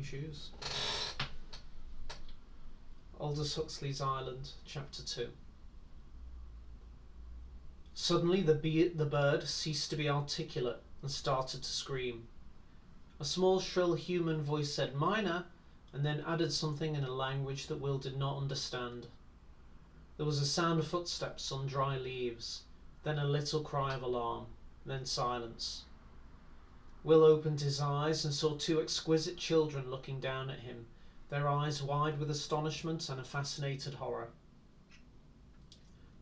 choose. Aldous Huxley's Island, Chapter 2. Suddenly the bird ceased to be articulate and started to scream. A small shrill human voice said "Mina," and then added something in a language that Will did not understand. There was a sound of footsteps on dry leaves, then a little cry of alarm, then silence. Will opened his eyes and saw two exquisite children looking down at him, their eyes wide with astonishment and a fascinated horror.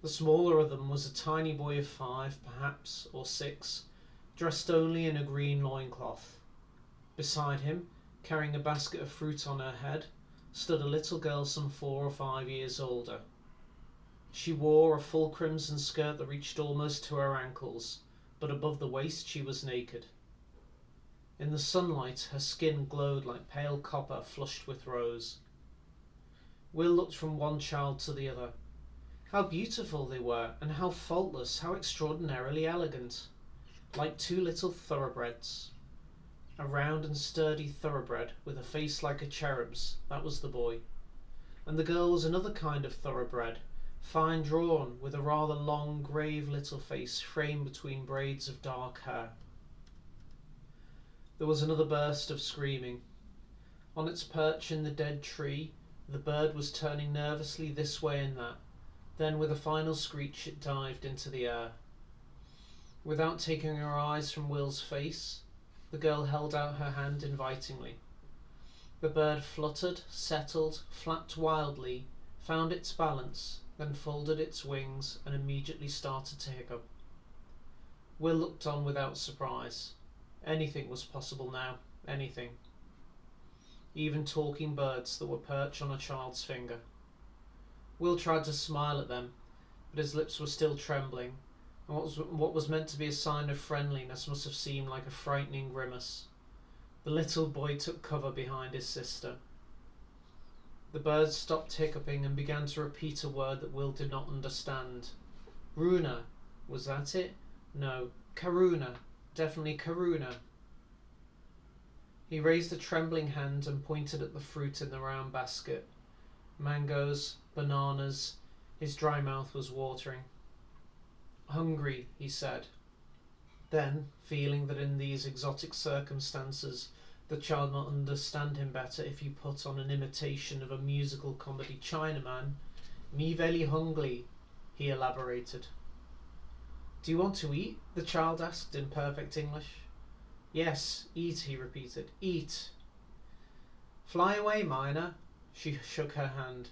The smaller of them was a tiny boy of 5, perhaps, or 6, dressed only in a green loincloth. Beside him, carrying a basket of fruit on her head, stood a little girl some 4 or 5 years older. She wore a full crimson skirt that reached almost to her ankles, but above the waist she was naked. In the sunlight her skin glowed like pale copper flushed with rose. Will looked from one child to the other. How beautiful they were, and how faultless, how extraordinarily elegant. Like two little thoroughbreds. A round and sturdy thoroughbred with a face like a cherub's, that was the boy. And the girl was another kind of thoroughbred, fine drawn, with a rather long, grave little face framed between braids of dark hair. There was another burst of screaming. On its perch in the dead tree, the bird was turning nervously this way and that. Then, with a final screech, it dived into the air. Without taking her eyes from Will's face, the girl held out her hand invitingly. The bird fluttered, settled, flapped wildly, found its balance, then folded its wings and immediately started to hiccup. Will looked on without surprise. Anything was possible now, anything. Even talking birds that were perched on a child's finger. Will tried to smile at them, but his lips were still trembling, and what was meant to be a sign of friendliness must have seemed like a frightening grimace. The little boy took cover behind his sister. The bird stopped hiccuping and began to repeat a word that Will did not understand. Runa, was that it? No, Karuna. Definitely Karuna. He raised a trembling hand and pointed at the fruit in the round basket. Mangoes, bananas. His dry mouth was watering. Hungry, he said. Then, feeling that in these exotic circumstances the child might understand him better if he put on an imitation of a musical comedy Chinaman, "Me very hungry," he elaborated. "Do you want to eat?" the child asked in perfect English. "Yes, eat," he repeated. "Eat." "Fly away, Mina." She shook her hand.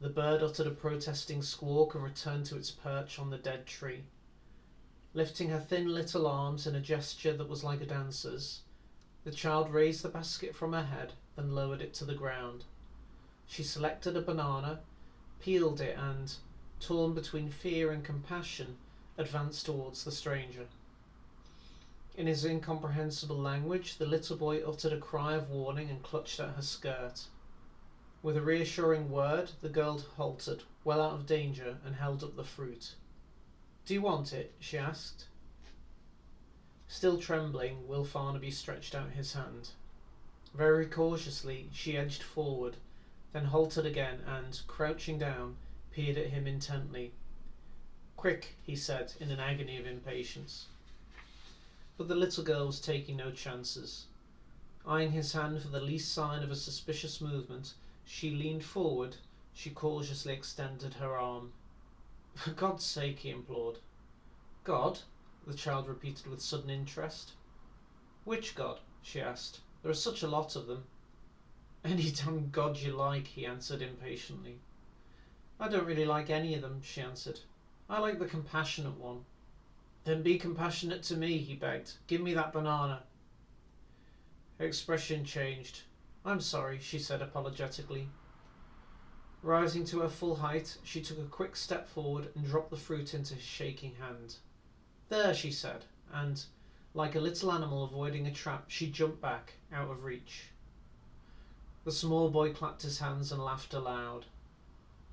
The bird uttered a protesting squawk and returned to its perch on the dead tree. Lifting her thin little arms in a gesture that was like a dancer's, the child raised the basket from her head, then lowered it to the ground. She selected a banana, peeled it and, torn between fear and compassion, advanced towards the stranger. In his incomprehensible language, the little boy uttered a cry of warning and clutched at her skirt. With a reassuring word, the girl halted, well out of danger, and held up the fruit. "Do you want it?" she asked. Still trembling, Will Farnaby stretched out his hand. Very cautiously, she edged forward, then halted again and, crouching down, peered at him intently. "Quick," he said, in an agony of impatience. But the little girl was taking no chances. Eyeing his hand for the least sign of a suspicious movement, she leaned forward. She cautiously extended her arm. "For God's sake," he implored. "God?" the child repeated with sudden interest. "Which God?" she asked. "There are such a lot of them." "Any damn God you like," he answered impatiently. "I don't really like any of them," she answered. "I like the compassionate one." "Then be compassionate to me," he begged. "Give me that banana." Her expression changed. "I'm sorry," she said apologetically. Rising to her full height, she took a quick step forward and dropped the fruit into his shaking hand. "There," she said, and, like a little animal avoiding a trap, she jumped back, out of reach. The small boy clapped his hands and laughed aloud.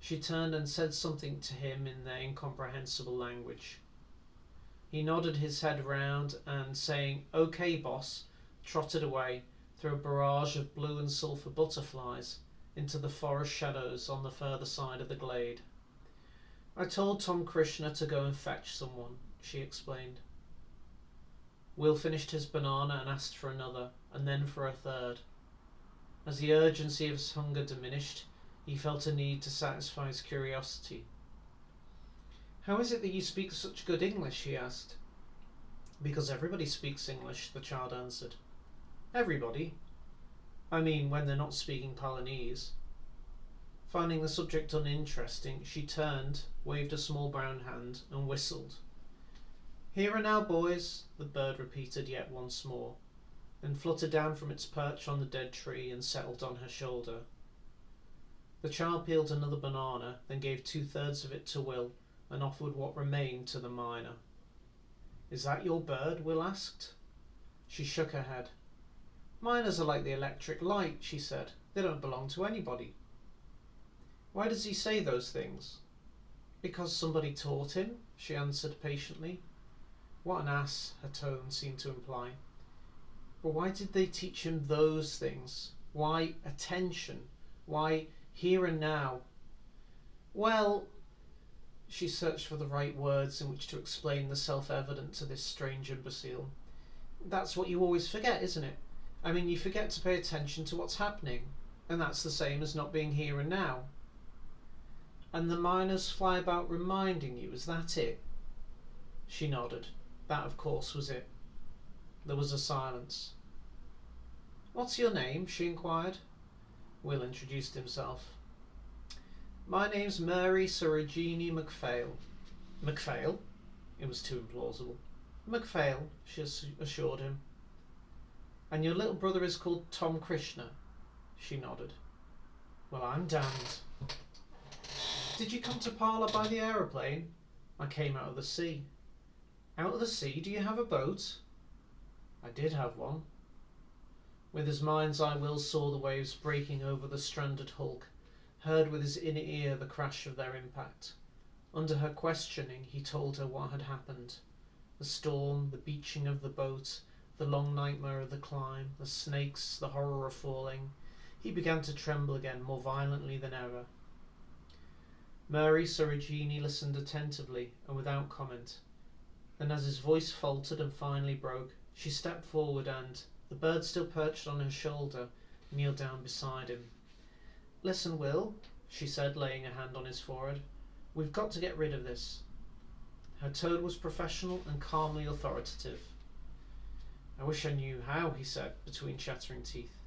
She turned and said something to him in their incomprehensible language. He nodded his head round and, saying, "Okay, boss," trotted away, through a barrage of blue and sulphur butterflies into the forest shadows on the further side of the glade. I told Tom Krishna to go and fetch someone, she explained. Will finished his banana and asked for another, and then for a third. As the urgency of his hunger diminished, he felt a need to satisfy his curiosity. How is it that you speak such good English? He asked. Because everybody speaks English, the child answered. Everybody? I mean, when they're not speaking Palanese. Finding the subject uninteresting, she turned, waved a small brown hand, and whistled. Here and now, boys, the bird repeated yet once more, then fluttered down from its perch on the dead tree and settled on her shoulder. The child peeled another banana, then gave 2/3 of it to Will, and offered what remained to the miner. Is that your bird? Will asked. She shook her head. Miners are like the electric light, she said. They don't belong to anybody. Why does he say those things? Because somebody taught him, she answered patiently. What an ass, her tone seemed to imply. But why did they teach him those things? Why attention? Why here and now? Well, she searched for the right words in which to explain the self-evident to this strange imbecile. That's what you always forget, isn't it? I mean, you forget to pay attention to what's happening, and that's the same as not being here and now. And the miners fly about reminding you, is that it? She nodded. That, of course, was it. There was a silence. What's your name? She inquired. Will introduced himself. My name's Mary Sarojini MacPhail. MacPhail? It was too implausible. MacPhail, she assured him. And your little brother is called Tom Krishna? She nodded. Well, I'm damned. Did you come to Parlour by the aeroplane? I came out of the sea. Out of the sea? Do you have a boat? I did have one. With his mind's eye, Will saw the waves breaking over the stranded hulk, heard with his inner ear the crash of their impact. Under her questioning, he told her what had happened. The storm, the beaching of the boat, the long nightmare of the climb, the snakes, the horror of falling. He began to tremble again, more violently than ever. Mary Sarojini listened attentively and without comment. Then, as his voice faltered and finally broke, she stepped forward and, the bird still perched on her shoulder, kneeled down beside him. Listen, Will, she said, laying a hand on his forehead. We've got to get rid of this. Her tone was professional and calmly authoritative. I wish I knew how, he said, between chattering teeth.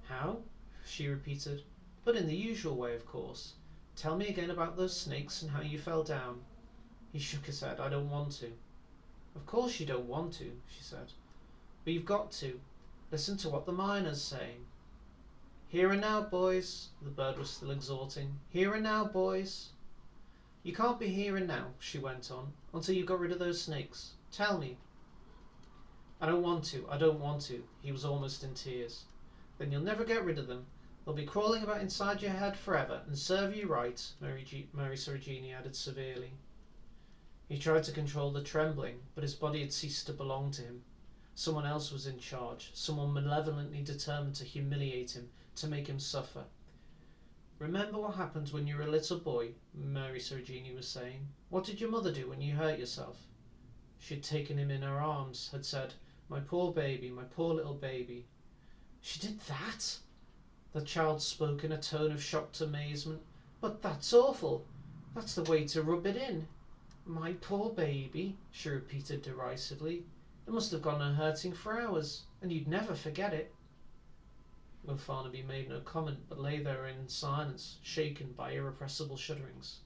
How? She repeated. But in the usual way, of course. Tell me again about those snakes and how you fell down. He shook his head. I don't want to. Of course you don't want to, she said. But you've got to. Listen to what the miner's saying. Here and now, boys, the bird was still exhorting. Here and now, boys. You can't be here and now, she went on, until you've got rid of those snakes. Tell me. I don't want to, I don't want to. He was almost in tears. Then you'll never get rid of them. They'll be crawling about inside your head forever, and serve you right, Mary Sarojini added severely. He tried to control the trembling, but his body had ceased to belong to him. Someone else was in charge, someone malevolently determined to humiliate him, to make him suffer. Remember what happened when you were a little boy, Mary Sarojini was saying. What did your mother do when you hurt yourself? She had taken him in her arms, had said, my poor baby, my poor little baby. She did that? The child spoke in a tone of shocked amazement. But that's awful. That's the way to rub it in. My poor baby, she repeated derisively. It must have gone on hurting for hours, and you'd never forget it. Will Farnaby made no comment, but lay there in silence, shaken by irrepressible shudderings.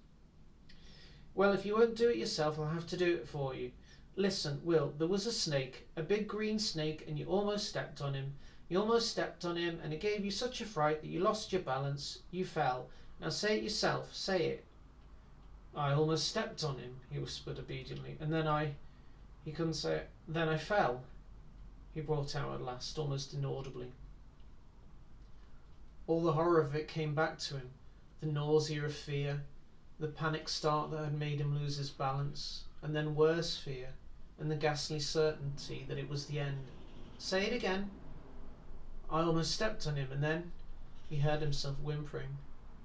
Well, if you won't do it yourself, I'll have to do it for you. Listen, Will, there was a snake, a big green snake, and you almost stepped on him. You almost stepped on him, and it gave you such a fright that you lost your balance. You fell. Now say it yourself. Say it. I almost stepped on him, he whispered obediently, and then he couldn't say it. Then I fell, he brought out at last, almost inaudibly. All the horror of it came back to him, the nausea of fear, the panic start that had made him lose his balance, and then worse fear, and the ghastly certainty that it was the end. Say it again. I almost stepped on him, and then he heard himself whimpering.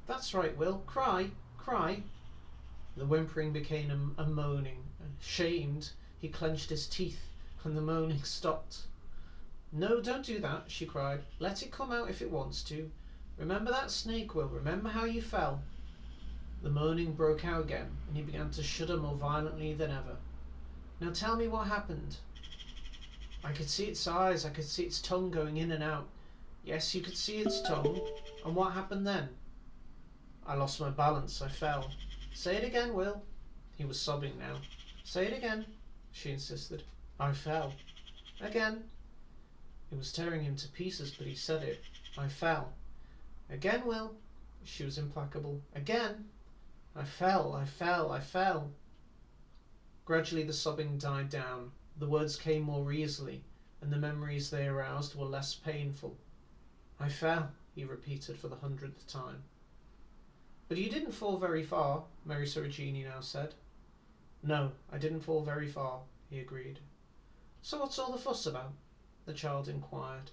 That's right, Will. Cry, cry. The whimpering became a moaning. Shamed, he clenched his teeth, and the moaning stopped. No, don't do that, she cried. Let it come out if it wants to. Remember that snake, Will. Remember how you fell. The moaning broke out again, and he began to shudder more violently than ever. Now tell me what happened. I could see its eyes. I could see its tongue going in and out. Yes, you could see its tongue. And what happened then? I lost my balance. I fell. Say it again, Will. He was sobbing now. Say it again, she insisted. I fell. Again. It was tearing him to pieces, but he said it. I fell. Again, Will. She was implacable. Again. I fell, I fell, I fell. Gradually the sobbing died down. The words came more easily, and the memories they aroused were less painful. I fell, he repeated for the 100th time. But you didn't fall very far, Mary Sorrigini now said. No, I didn't fall very far, he agreed. So what's all the fuss about? The child inquired.